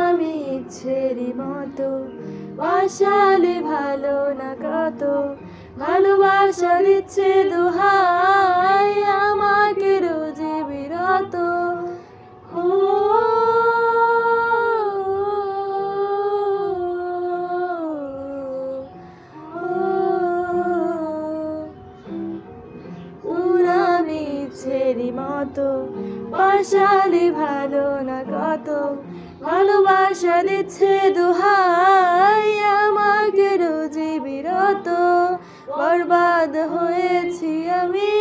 আমি ইচ্ছেরই মতো বাসালে ভালো না কত, ভালোবাসা দিচ্ছে দোহাই আমাকে রোজে বিরত। ও আমি ইচ্ছেরই মতো বাসালে ভালো না কত, ভালোবাসা দিচ্ছে দোহাই আমাকে রোজে বিরত। বরবাদ হয়েছি আমি